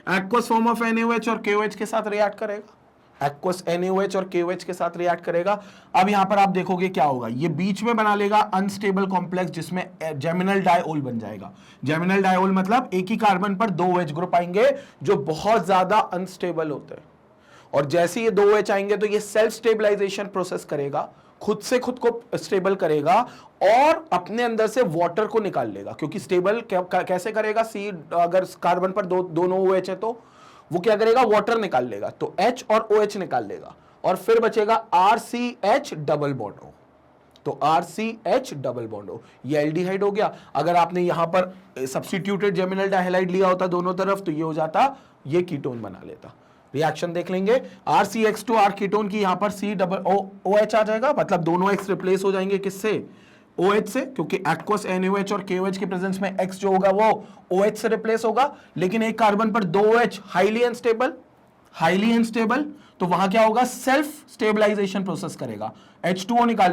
Aqueous form of NaOH और KOH के साथ रिएक्ट करेगा, एक्वस NaOH और KOH के साथ रिएक्ट करेगा। अब यहां पर आप देखोगे क्या होगा, ये बीच में बना लेगा अनस्टेबल कॉम्प्लेक्स जिसमें जेमिनल डाइओल बन जाएगा। जेमिनल डाइओल मतलब एक ही कार्बन पर दो OH ग्रुप आएंगे जो बहुत ज्यादा अनस्टेबल होते हैं, और जैसे ये दो OH आएंगे तो ये सेल्फ स्टेबलाइजेशन प्रोसेस करेगा, खुद से खुद को स्टेबल करेगा और अपने अंदर से वाटर को निकाल लेगा। क्योंकि स्टेबल कैसे करेगा? सी अगर कार्बन पर दोनों OH है तो वो क्या करेगा? वाटर निकाल लेगा, तो H और OH निकाल लेगा और फिर बचेगा RCH डबल बॉन्ड O। तो RCH डबल बॉन्ड O, ये एल्डिहाइड हो गया। अगर आपने यहां पर सब्स्टिट्यूटेड जेमिनल डाइहैलाइड लिया होता दोनों तरफ तो ये हो जाता, ये कीटोन बना लेता। रिएक्शन देख लेंगे, RCH2 कीटोन की यहां पर C डबल OH आ जाएगा, मतलब दोनों X रिप्लेस हो जाएंगे किससे? OH से, क्योंकि एक्वस NaOH और KOH के प्रेजेंस में X जो होगा वो OH से रिप्लेस होगा। लेकिन एक कार्बन पर दो OH हाईली अनस्टेबल, तो वहां क्या होगा? सेल्फ स्टेबलाइजेशन प्रोसेस करेगा, H2O निकाल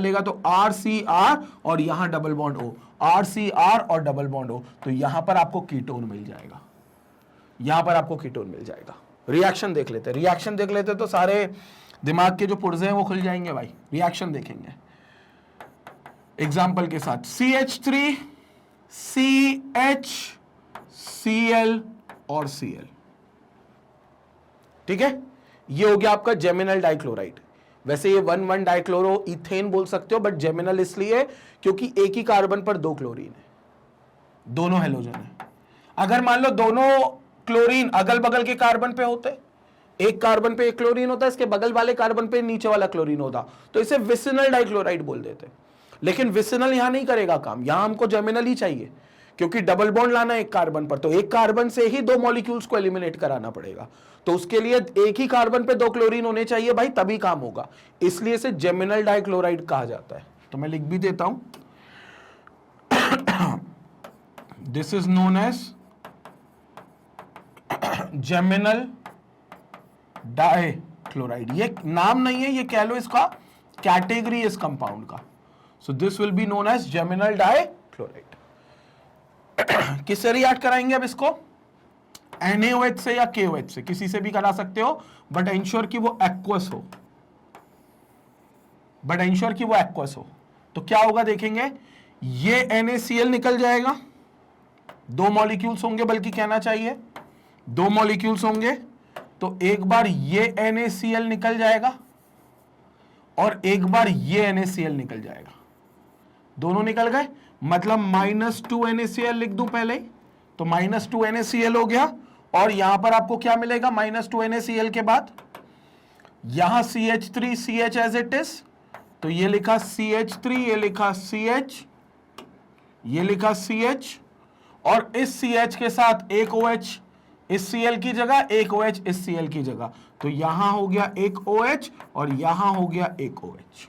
लेगा तो RCR और यहां डबल बॉन्ड O, RCR और डबल बॉन्ड O, तो यहां पर आपको कीटोन मिल जाएगा, रिएक्शन देख लेते तो सारे दिमाग के जो पुर्जे हैं वो खुल जाएंगे भाई। रिएक्शन देखेंगे एग्जाम्पल के साथ, CH3 CH Cl और Cl, ठीक है, ये हो गया आपका जेमिनल डाइक्लोराइड। वैसे ये 1,1 डाइक्लोरो इथेन बोल सकते हो, बट जेमिनल इसलिए क्योंकि एक ही कार्बन पर दो क्लोरीन है, दोनों हेलोजन है। अगर मान लो दोनों क्लोरीन अगल बगल के कार्बन पे होते, एक कार्बन पे एक क्लोरीन होता है, इसके बगल वाले कार्बन पे नीचे वाला क्लोरीन होता, तो इसे विसिनल डाइक्लोराइड बोल देते। लेकिन विसिनल यहां नहीं करेगा काम, यहां हमको जेमिनल ही चाहिए, क्योंकि डबल बॉन्ड लाना एक कार्बन पर, तो एक कार्बन से ही दो मॉलिक्यूल्स को एलिमिनेट कराना पड़ेगा, तो उसके लिए एक ही कार्बन पे दो क्लोरीन होने चाहिए भाई, तभी काम होगा, इसलिए इसे जेमिनल डाइक्लोराइड कहा जाता है। तो मैं लिख भी देता हूं, this is known as geminal dichloride. ये नाम नहीं है, ये कह लो इसका कैटेगरी इस कंपाउंड का। So this will be known as geminal dichloride. किससे रिएक्ट कराएंगे अब इसको? NaOH से या KOH से, किसी से भी करा सकते हो, बट इंश्योर कि वो एक्वस हो, तो क्या होगा देखेंगे, ये NaCl निकल जाएगा, दो मॉलिक्यूल्स होंगे, बल्कि कहना चाहिए दो मॉलिक्यूल्स होंगे, तो एक बार ये NaCl निकल जाएगा और एक बार ये NaCl निकल जाएगा, दोनों निकल गए, मतलब -2 NaCl लिख दूं पहले ही, तो -2 NaCl हो गया। और यहां पर आपको क्या मिलेगा? -2 NaCl के बाद यहां CH3 CH as it is, तो ये लिखा CH3, ये लिखा CH, ये लिखा CH, और इस CH के साथ एक OH इस Cl की जगह, एक OH इस Cl की जगह, तो यहां हो गया एक OH और यहां हो गया एक OH,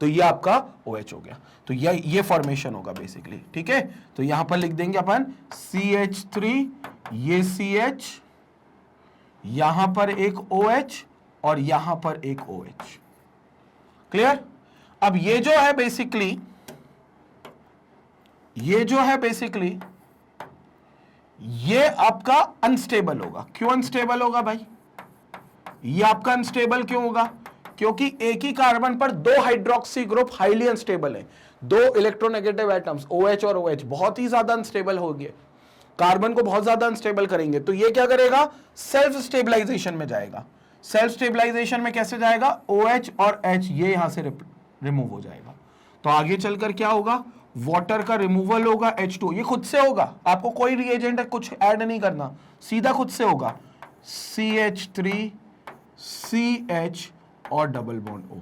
तो ये आपका OH हो गया। तो ये फॉर्मेशन होगा बेसिकली, ठीक है। तो यहां पर लिख देंगे अपन CH3, ये CH, यहां पर एक OH और यहां पर एक OH, क्लियर। अब ये जो है बेसिकली ये आपका अनस्टेबल होगा। क्यों अनस्टेबल होगा भाई? ये आपका अनस्टेबल क्यों होगा? क्योंकि एक ही कार्बन पर दो हाइड्रोक्सी ग्रुप हाईली अनस्टेबल है, दो इलेक्ट्रोनेगेटिव एटम्स OH और OH बहुत ही ज्यादा अनस्टेबल हो गए, कार्बन को बहुत ज्यादा अनस्टेबल करेंगे, तो ये क्या करेगा? सेल्फ स्टेबलाइजेशन में जाएगा। सेल्फ स्टेबलाइजेशन में कैसे जाएगा? OH और H ये यहां से रिमूव हो जाएगा, तो आगे चलकर क्या होगा? वाटर का रिमूवल होगा, H2, ये खुद से होगा, आपको कोई रिएजेंट कुछ ऐड नहीं करना, सीधा खुद से होगा, CH3 CH और डबल बॉन्ड O।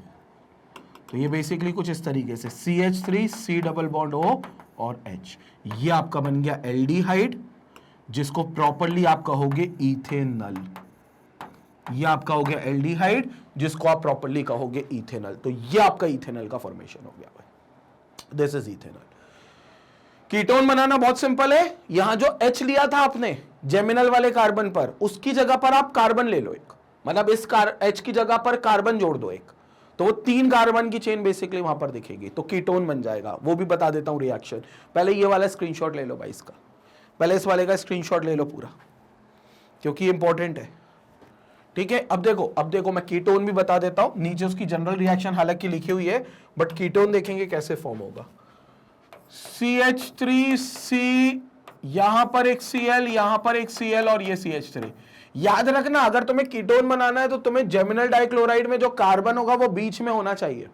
तो ये बेसिकली कुछ इस तरीके से CH3 C double bond O और H, ये आपका बन गया एल्डिहाइड, जिसको प्रॉपरली आप कहोगे इथेनल। ये आपका हो गया एल्डिहाइड, जिसको आप प्रॉपरली कहोगे इथेनल। तो ये आपका इथेनल का फॉर्मेशन हो गया भाई, दिस इज इथेनल। कीटोन बनाना बहुत सिंपल है। यहां जो H लिया था आपने जेमिनल वाले कार्बन पर, उसकी जगह पर आप कार्बन ले लो एक, मतलब इस H की जगह पर कार्बन जोड़ दो एक, तो वो 3 कार्बन की चेन बेसिकली वहां पर दिखेगी, तो कीटोन बन जाएगा। वो भी बता देता हूं रिएक्शन। पहले ये वाला स्क्रीनशॉट ले लो भाई इसका, पहले इस वाले का स्क्रीनशॉट ले लो पूरा, क्योंकि इंपॉर्टेंट है। ठीक है, अब देखो मैं कीटोन भी बता देता हूं, नीचे उसकी जनरल रिएक्शन हालांकि लिखी हुई है, बट कीटोन देखेंगे कैसे फॉर्म होगा। CH3C, यहां पर एक Cl, यहां पर एक Cl और ये CH3। याद रखना, अगर तुम्हें कीटोन बनाना है तो तुम्हें जेमिनल डाइक्लोराइड में जो कार्बन होगा वो बीच में होना चाहिए,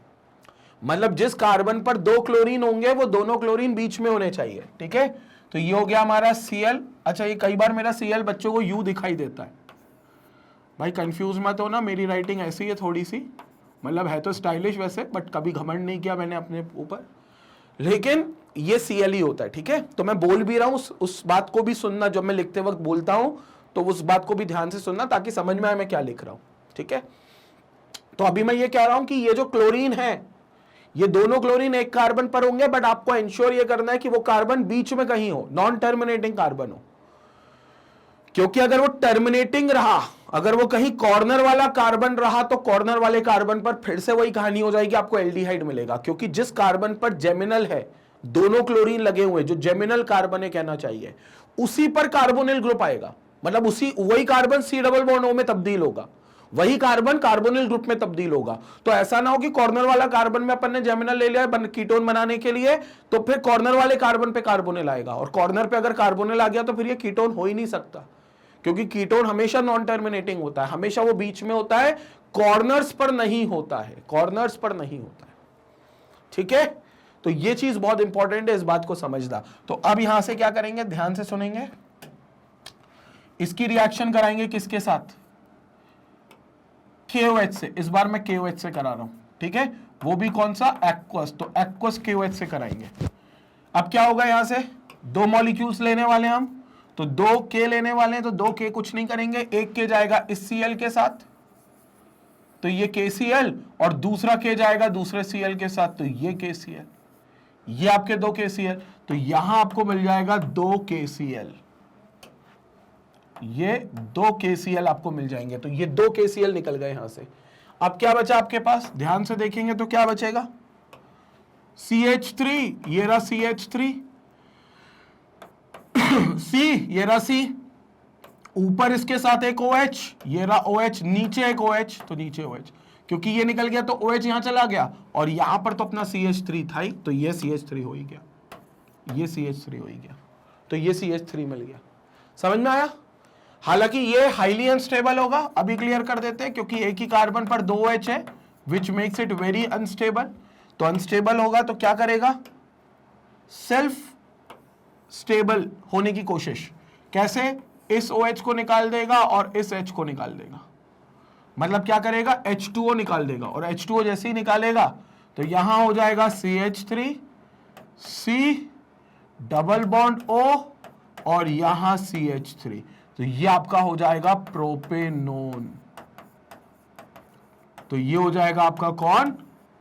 मतलब जिस कार्बन पर 2 क्लोरीन होंगे वो दोनों क्लोरीन बीच में होने चाहिए। ठीक है, तो ये हो गया हमारा Cl। अच्छा, ये कई बार मेरा Cl बच्चों को U दिखाई देता है, भाई कंफ्यूज मत हो ना, मेरी राइटिंग ऐसी है थोड़ी सी, मतलब है तो स्टाइलिश वैसे, बट कभी घमंड नहीं किया मैंने अपने ऊपर, लेकिन ये Cl ही होता है। ठीक है, तो मैं बोल भी रहा हूं, उस बात को भी सुनना, जब मैं लिखते वक्त बोलता हूं तो उस बात को भी ध्यान से सुनना, ताकि समझ में आए मैं क्या लिख रहा हूं। ठीक है, तो अभी मैं ये कह रहा हूं कि ये जो क्लोरीन है, ये दोनों क्लोरीन एक कार्बन पर होंगे, बट आपको इंश्योर ये करना है कि वो कार्बन बीच में कहीं हो, नॉन टर्मिनेटिंग कार्बन हो, क्योंकि अगर वो टर्मिनेटिंग रहा, अगर वो कहीं कॉर्नर वाला कार्बन रहा, तो कॉर्नर वाले कार्बन पर फिर से वही कहानी हो जाएगी, आपको एल्डिहाइड मिलेगा, क्योंकि जिस कार्बन पर जेमिनल है, दोनों क्लोरीन लगे हुए, जो जेमिनल कार्बन है कहना चाहिए, उसी पर कार्बोनिल ग्रुप आएगा, मतलब वही carbon C double bond O में तब्दील होगा, वही कार्बन कार्बोनिल ग्रुप में तब्दील होगा। तो ऐसा ना हो कि कॉर्नर वाला कार्बन में अपन ने जेमिनल ले लिया कीटोन बनाने के लिए, तो फिर कॉर्नर वाले कार्बन पे कार्बोनिल आएगा, और कॉर्नर पे अगर कार्बोनिल आ गया तो फिर ये कीटोन हो ही नहीं सकता, क्योंकि कीटोन हमेशा नॉन टर्मिनेटिंग होता है, हमेशा वो बीच में होता है, कॉर्नर्स पर नहीं होता है, कॉर्नर्स पर नहीं होता है। ठीक है, तो ये चीज बहुत इंपॉर्टेंट है, इस बात को समझना। तो अब यहां से क्या करेंगे, ध्यान से सुनेंगे, इसकी रिएक्शन कराएंगे किसके साथ, KOH से। इस बार मैं KOH से करा रहा हूं, ठीक है, वो भी कौन सा, एक्वस, तो एक्वस KOH से कराएंगे। अब क्या होगा, यहां से 2 मॉलिक्यूल्स लेने वाले हैं हम, तो 2 K लेने वाले हैं, तो 2 K कुछ नहीं करेंगे, एक K जाएगा इस Cl के साथ, तो ये KCl, और दूसरा K जाएगा दूसरे Cl के साथ, तो ये KCl, ये आपके 2 KCl, तो यहां आपको मिल जाएगा 2 KCl, ये 2 KCl आपको मिल जाएंगे, तो ये 2 KCl निकल गए यहां से। अब क्या बचा आपके पास, ध्यान से देखेंगे तो क्या बचेगा, CH3, ये रहा CH3, C, ये रहा C, ऊपर इसके साथ एक OH, ये रहा OH, नीचे एक OH, तो नीचे OH, क्योंकि ये निकल गया तो OH यहां चला गया, और यहां पर तो अपना CH3 था ही, तो ये CH3 हो ही गया, ये CH3 हो ही गया, तो ये CH3 मिल गया। समझ में आया? हालांकि ये हाईली अनस्टेबल होगा, अभी क्लियर कर देते हैं, क्योंकि एक ही कार्बन पर 2 OH है, which makes it very unstable. तो अनस्टेबल होगा तो क्या करेगा, सेल्फ स्टेबल होने की कोशिश, कैसे, इस OH को निकाल देगा और इस H को निकाल देगा, मतलब क्या करेगा, H2O निकाल देगा, और H2O जैसे ही निकालेगा तो यहां हो जाएगा CH3, C double bond O, और यहां CH3, तो ये आपका हो जाएगा प्रोपेनोन, तो ये हो जाएगा आपका कौन,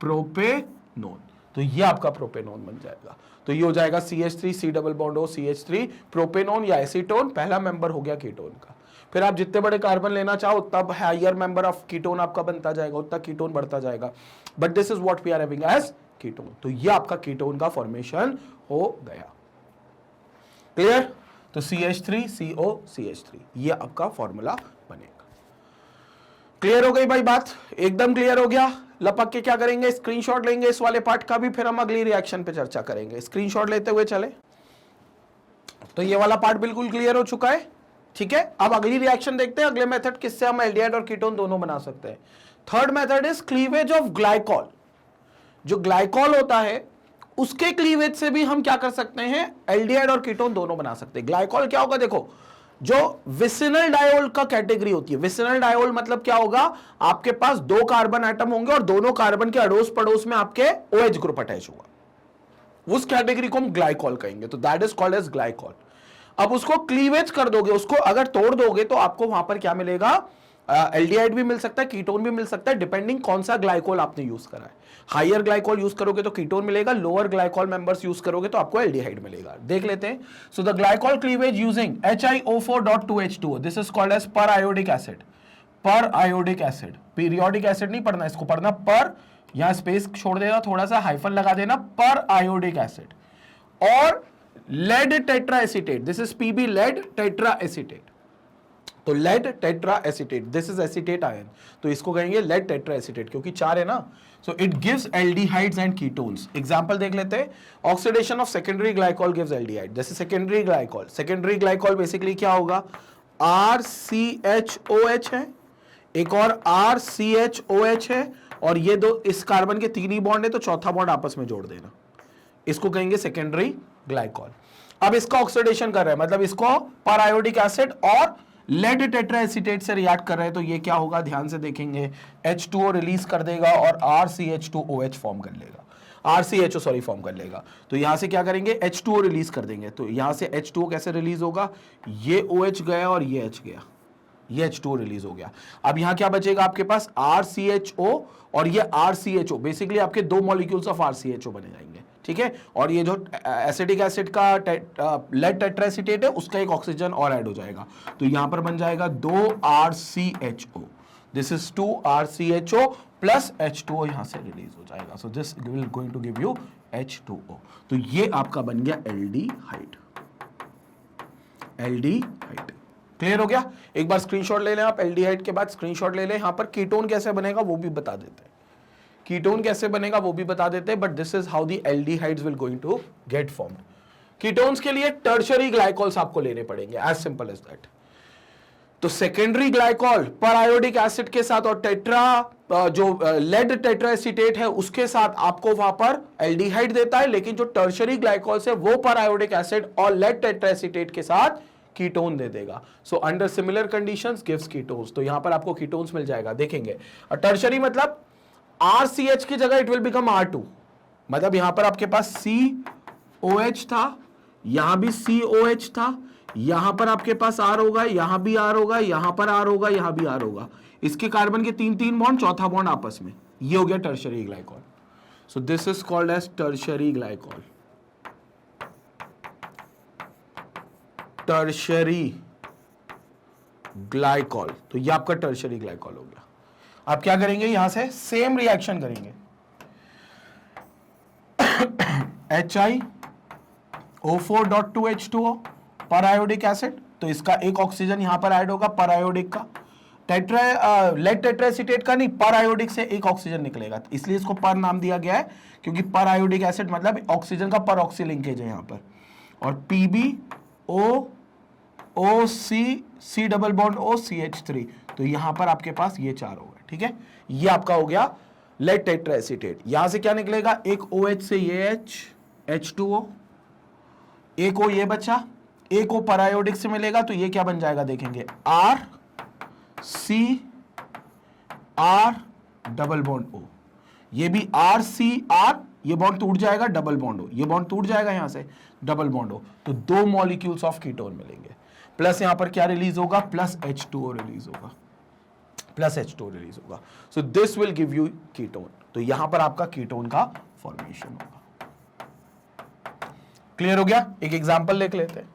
प्रोपेनोन, तो ये आपका प्रोपेनोन बन जाएगा। तो ये हो जाएगा CH3, C double bond O, CH3, propanone या एसीटोन, पहला मेंबर हो गया कीटोन का। फिर आप जितने बड़े कार्बन लेना चाहो तब हायर मेंबर ऑफ कीटोन आपका बनता जाएगा, उतना कीटोन बढ़ता जाएगा, but this is what we are having as ketone. तो ये आपका कीटोन का फॉर्मेशन हो गया। क्लियर? तो CH3CO CH3, ये आपका फॉर्मूला बनेगा। क्लियर हो गई भाई बात, एकदम क्लियर हो गया। लपक के क्या करेंगे, स्क्रीनशॉट लेंगे इस वाले पार्ट का भी, फिर हम अगली रिएक्शन पे चर्चा करेंगे। स्क्रीनशॉट लेते हुए चले, तो ये वाला पार्ट बिल्कुल क्लियर हो चुका है। ठीक है, अब अगली रिएक्शन देखते हैं, अगले मेथड किससे हम एल्डिहाइड और कीटोन दोनों बना सकते हैं। Third method is cleavage of glycol. जो ग्लाइकॉल होता है उसके क्लीवेज से भी हम क्या कर सकते हैं, एल्डिहाइड और कीटोन दोनों बना सकते हैं। ग्लाइकॉल क्या होगा, देखो जो विसिनल डायोल का कैटेगरी होती है, विसिनल डायोल मतलब क्या होगा, आपके पास 2 कार्बन एटम होंगे और दोनों कार्बन के अड़ोस पड़ोस में आपके OH ग्रुप अटैच होगा, उस कैटेगरी को हम ग्लाइकॉल कहेंगे, तो that is called as glycol. अब उसको क्लीवेज कर दोगे, उसको अगर तोड़ दोगे तो आपको वहां पर क्या मिलेगा, एल्डिहाइड भी मिल सकता है, कीटोन भी मिल सकता है, डिपेंडिंग कौन सा ग्लाइकोल आपने यूज करा है। हायर ग्लाइकोल यूज करोगे तो कीटोन मिलेगा, लोअर ग्लाइकोल मेंबर्स यूज करोगे तो आपको एल्डिहाइड मिलेगा। देख लेते हैं। So the glycol cleavage using HiO4.2H2O, this is called as per iodic acid. Per iodic acid, periodic acid नहीं पढ़ना, इसको पढ़ना पर, यहां स्पेस छोड़ देना, थोड़ा सा हाइफन लगा देना, पर आयोडिक एसिड। और lead tetra acetate, this is PB, lead tetra acetate. तो lead tetra acetate, this is acetate ion, तो इसको कहेंगे लेड टेट्रा एसीटेट, क्योंकि 4 है ना। So it gives aldehydes and ketones. Example देख लेते हैं। Oxidation of secondary glycol gives aldehyde. जैसे secondary glycol, secondary glycol basically क्या होगा, RCHOH है, एक और RCHOH है, और ये दो इस कार्बन के 3 ही बॉन्ड है, तो चौथा बॉन्ड आपस में जोड़ देना, इसको कहेंगे सेकेंडरी ग्लाइकोल। अब इसका ऑक्सीडेशन कर रहा है, मतलब इसको पर आयोडिक एसिड और लेड टेट्रा एसीटेट से रिएक्ट कर रहे हैं, तो ये क्या होगा, ध्यान से देखेंगे, H2O रिलीज कर देगा और RCH2OH फॉर्म कर लेगा, RCHO सॉरी फॉर्म कर लेगा। तो यहां से क्या करेंगे, H2O रिलीज कर देंगे। तो यहां से H2O कैसे रिलीज होगा, ये OH गया और ये H गया, ये H2O रिलीज हो गया। अब यहां क्या बचेगा आपके पास, RCHO और ये RCHO, बेसिकली आपके 2 मॉलिक्यूल्स ऑफ RCHO बने जाएंगे, ठीक है। और ये जो एसिटिक एसिड का लेड टेट्रा एसीटेट है, उसका एक ऑक्सीजन और ऐड हो जाएगा, तो यहां पर बन जाएगा 2 RCHO, this is 2 RCHO plus H2O यहां से रिलीज हो जाएगा। So this will going to give you H2O। तो ये आपका बन गया एल्डिहाइड, एल्डिहाइड। क्लियर हो गया। एक बार स्क्रीनशॉट ले लें आप, एल्डिहाइड के बाद स्क्रीनशॉट ले लें। यहां पर कीटोन कैसे बनेगा वो भी बता देते हैं, कीटोन कैसे बनेगा वो भी बता देते हैं, but this is how the aldehydes will going to get formed. Ketones के लिए टर्शरी ग्लाइकोल्स आपको लेने पड़ेंगे, एज सिंपल एज दैट। तो secondary glycol per iodic acid के साथ और टेट्रा जो लेड टेट्रा एसीटेट है उसके साथ आपको वहां पर एल्डिहाइड देता है, लेकिन जो टर्शरी ग्लाइकोल्स है वो पर आयोडिक एसिड और लेड टेट्रा एसीटेट के साथ कीटोन दे देगा। So under similar conditions gives ketones. तो यहां पर आपको कीटोन्स मिल जाएगा, देखेंगे। टर्शरी मतलब RCH की जगह इट विल बिकम R2, मतलब यहां पर आपके पास COH था, यहां भी COH था, यहां पर आपके पास R होगा, यहां भी R होगा, यहां पर R होगा, यहां भी R होगा, इसके कार्बन के 3 बॉन्ड, चौथा बॉन्ड आपस में, ये हो गया tertiary glycol. So this is called as tertiary glycol, tertiary glycol. तो ये आपका टर्शरी ग्लाइकोल हो गया। आप क्या करेंगे, यहां से सेम रिएक्शन करेंगे, HiO4.2H2O पर आयोडिक एसिड, तो इसका एक ऑक्सीजन यहां पर ऐड होगा पर आयोडिक का, लेड टेट्रा एसीटेट का नहीं, पर आयोडिक से एक ऑक्सीजन निकलेगा, इसलिए इसको पर नाम दिया गया है, क्योंकि पर आयोडिक एसिड मतलब ऑक्सीजन का पर ऑक्सी लिंकेज है यहां पर। और PbO, double bond O, CH3, तो यहां पर आपके पास ये 4 हो गए, ठीक है। ये आपका हो गया लेड टेट्रा एसीटेट। यहां से क्या निकलेगा, एक OH से ये H, H2O, एक O ये बचा, एक O पर आयोडिक से मिलेगा, तो ये क्या बन जाएगा, देखेंगे, RCR डबल बॉन्ड O, ये भी RCR, ये बॉन्ड टूट जाएगा, डबल बॉन्ड O, ये बॉन्ड टूट जाएगा यहां से, डबल बॉन्ड O, तो 2 मॉलिक्यूल्स ऑफ कीटोन मिलेंगे। प्लस यहां पर क्या रिलीज होगा, प्लस H2O रिलीज होगा, प्लस H2O रिलीज होगा। सो this will give you ketone. तो यहां पर आपका कीटोन का फॉर्मेशन होगा। क्लियर हो गया। एक एग्जांपल देख लेते हैं।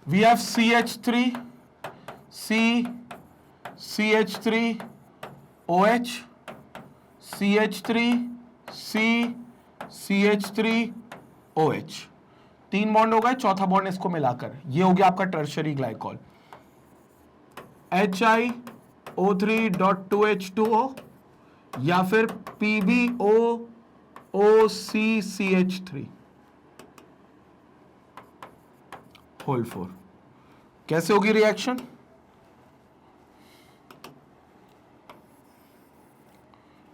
We have CH3, CH3OH, CH3OH, 3 bond हो गए, चौथा बॉन्ड इसको मिलाकर, ये हो गया आपका टर्शरी ग्लाइकोल, HiO3.2H2O या फिर PbOOCCH3 होल 4। कैसे होगी रिएक्शन,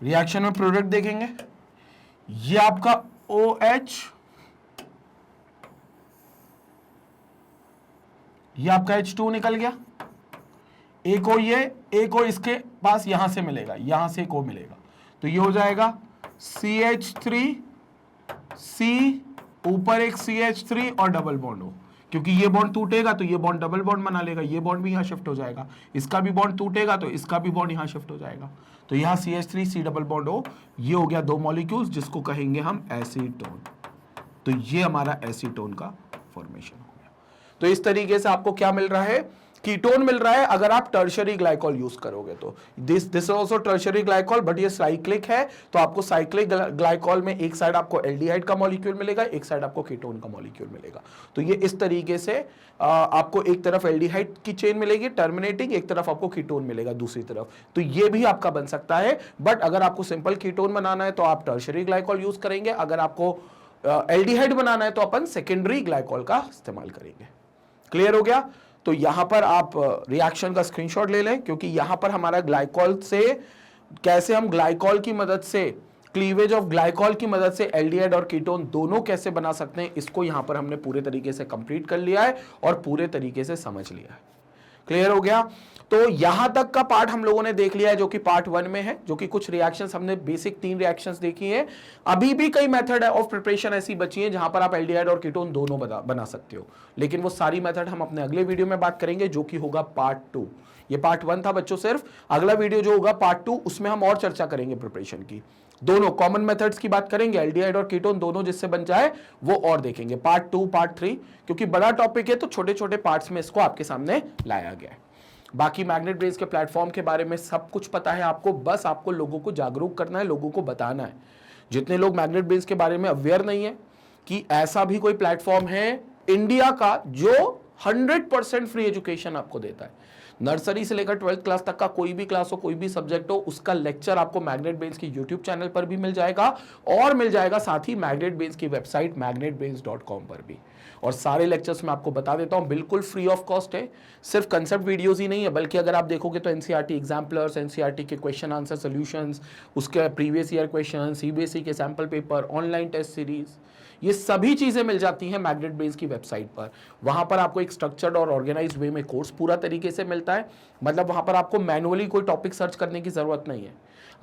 रिएक्शन में प्रोडक्ट देखेंगे, ये आपका OH, ये आपका H2 निकल गया, एक O ये, एक O इसके पास यहां से मिलेगा, यहां से एक O मिलेगा, तो ये हो जाएगा CH3C, ऊपर एक CH3 और डबल बॉन्ड O। क्योंकि ये बॉन्ड टूटेगा तो ये बॉन्ड डबल बॉन्ड बना लेगा, ये बॉन्ड भी यहाँ शिफ्ट हो जाएगा, इसका भी बॉन्ड टूटेगा तो इसका भी बॉन्ड यहाँ शिफ्ट हो जाएगा। तो यहाँ CH3 C double bond O, ये हो गया दो मॉलिक्यूल्स जिसको कहेंगे हम एसीटोन। तो ये हमारा एसीटोन का फॉर्मेशन हो गया। तो इस तरीके से आपको क्या मिल रहा है, कीटोन मिल रहा है अगर आप टर्शियरी ग्लाइकॉल यूज करोगे तो। This also tertiary glycol, but ये साइक्लिक है, तो आपको साइक्लिक ग्लाइकॉल में एक साइड आपको एल्डिहाइड का मॉलिक्यूल मिलेगा, एक साइड आपको कीटोन का मॉलिक्यूल मिलेगा। तो ये इस तरीके से आपको एक तरफ एल्डिहाइड की चेन मिलेगी टर्मिनेटिंग, एक तरफ आपको कीटोन मिलेगा दूसरी तरफ। तो ये भी आपका बन सकता है, बट अगर आपको सिंपल कीटोन बनाना है तो आप टर्शियरी ग्लाइकॉल यूज करेंगे, अगर आपको एल्डिहाइड बनाना है तो अपन सेकेंडरी ग्लाइकॉल का इस्तेमाल करेंगे। क्लियर हो गया? तो यहां पर आप रिएक्शन का स्क्रीनशॉट ले लें, क्योंकि यहां पर हमारा ग्लाइकॉल से कैसे हम ग्लाइकॉल की मदद से, क्लीवेज ऑफ ग्लाइकॉल की मदद से एल्डिहाइड और कीटोन दोनों कैसे बना सकते हैं, इसको यहां पर हमने पूरे तरीके से कंप्लीट कर लिया है और पूरे तरीके से समझ लिया है। क्लियर हो गया? तो यहां तक का पार्ट हम लोगों ने देख लिया है, जो कि पार्ट 1 में है, जो कि कुछ रिएक्शंस हमने बेसिक 3 रिएक्शंस देखी हैं। अभी भी कई मेथड ऑफ प्रिपरेशन ऐसी बची हैं जहां पर आप एल्डिहाइड और कीटोन दोनों बना सकते हो, लेकिन वो सारी मेथड हम अपने अगले वीडियो में बात करेंगे, जो कि होगा पार्ट 2। ये पार्ट 1 था बच्चों सिर्फ, अगला वीडियो जो होगा पार्ट 2, उसमें हम और चर्चा करेंगे प्रिपरेशन की, दोनों कॉमन मेथड्स की बात करेंगे, एल्डिहाइड और कीटोन दोनों जिससे बन जाए वो और देखेंगे, पार्ट 2 पार्ट 3, क्योंकि बड़ा टॉपिक है तो छोटे छोटे पार्ट्स में इसको आपके सामने लाया गया है। बाकी मैग्नेट ब्रेन्स के प्लेटफॉर्म के बारे में सब कुछ पता है आपको, बस आपको लोगों को जागरूक करना है, लोगों को बताना है। जितने लोग मैग्नेट ब्रेन्स के बारे में अवेयर नहीं है कि ऐसा भी कोई प्लेटफॉर्म है इंडिया का जो 100% फ्री एजुकेशन आपको देता है, नर्सरी से लेकर 12th क्लास तक का कोई भी क्लास हो, कोई भी सब्जेक्ट हो, उसका लेक्चर आपको मैग्नेट ब्रेन्स की यूट्यूब चैनल पर भी मिल जाएगा, और मिल जाएगा साथ ही मैग्नेट ब्रेन्स की वेबसाइट magnetbrains.com पर भी। और सारे लेक्चर्स मैं आपको बता देता हूं, बिल्कुल फ्री ऑफ कॉस्ट है। सिर्फ कंसेप्ट वीडियोस ही नहीं है, बल्कि अगर आप देखोगे तो एनसीईआरटी एग्जाम्पलर्स, एनसीईआरटी के क्वेश्चन आंसर सॉल्यूशंस, उसके प्रीवियस ईयर क्वेश्चन, सीबीएसई के sample paper, online test series, ये सभी चीजें मिल जाती हैं मैग्नेट ब्रेन्स की वेबसाइट पर। वहां पर आपको एक स्ट्रक्चर्ड और ऑर्गेनाइज्ड वे में कोर्स पूरा तरीके से मिलता है, मतलब वहां पर आपको मैनुअली कोई टॉपिक सर्च करने की जरूरत नहीं है।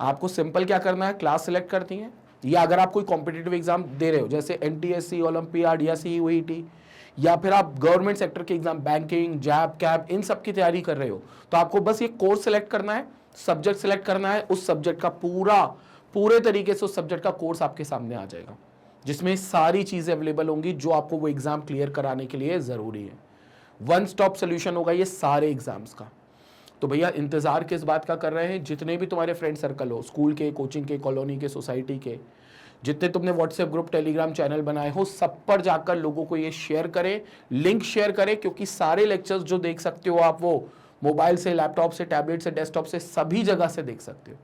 आपको सिंपल क्या करना है, क्लास सेलेक्ट करती है, या अगर आप कोई कॉम्पिटिटिव एग्जाम दे रहे हो जैसे एनटीएससी, ओलंपियाड या सीयूईटी, या फिर आप गवर्नमेंट सेक्टर के एग्जाम बैंकिंग, जैब, कैब, इन सब की तैयारी कर रहे हो, तो आपको बस ये कोर्स सेलेक्ट करना है, सब्जेक्ट सेलेक्ट करना है, उस सब्जेक्ट का पूरे तरीके से उस सब्जेक्ट का कोर्स आपके सामने आ जाएगा, जिसमें सारी चीजें अवेलेबल होंगी जो आपको वो एग्जाम क्लियर कराने के लिए जरूरी है। वन स्टॉप सोल्यूशन होगा ये सारे एग्जाम्स का। तो भैया इंतजार किस बात का कर रहे हैं, जितने भी तुम्हारे फ्रेंड सर्कल हो, स्कूल के, कोचिंग के, कॉलोनी के, सोसाइटी के, जितने तुमने व्हाट्सएप ग्रुप, टेलीग्राम चैनल बनाए हो, सब पर जाकर लोगों को ये शेयर करें, लिंक शेयर करें, क्योंकि सारे लेक्चर्स जो देख सकते हो आप वो मोबाइल से, लैपटॉप से, टैबलेट से, डेस्कटॉप से, सभी जगह से देख सकते हो।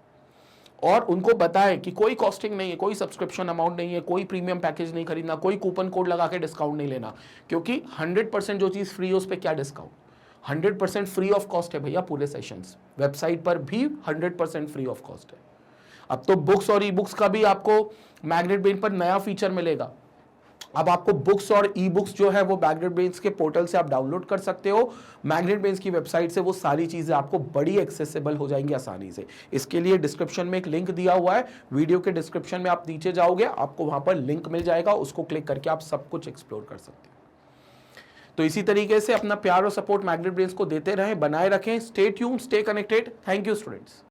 और उनको बताएं कि कोई कॉस्टिंग नहीं है, कोई सब्सक्रिप्शन अमाउंट नहीं है, कोई प्रीमियम पैकेज नहीं खरीदना, कोई कूपन कोड लगा के डिस्काउंट नहीं लेना, क्योंकि 100% जो चीज़ फ्री है उस पर क्या डिस्काउंट, 100% फ्री ऑफ कॉस्ट है भैया पूरे सेशंस, वेबसाइट पर भी 100% फ्री ऑफ कॉस्ट है। अब तो बुक्स और ई बुक्स का भी आपको मैग्नेट ब्रेन पर नया फीचर मिलेगा। अब आपको बुक्स और ई बुक्स जो है वो मैग्नेट ब्रेन्स के पोर्टल से आप डाउनलोड कर सकते हो, मैग्नेट ब्रेन्स की वेबसाइट से वो सारी चीजें आपको बड़ी एक्सेसिबल हो जाएंगी आसानी से। इसके लिए डिस्क्रिप्शन में एक लिंक दिया हुआ है, वीडियो के डिस्क्रिप्शन में आप नीचे जाओगे, आपको वहां पर लिंक मिल जाएगा, उसको क्लिक करके आप सब कुछ एक्सप्लोर कर सकते हो। तो इसी तरीके से अपना प्यार और सपोर्ट मैग्नेट ब्रेन्स को देते रहें, बनाए रखें। Stay tuned, stay connected. Thank you students.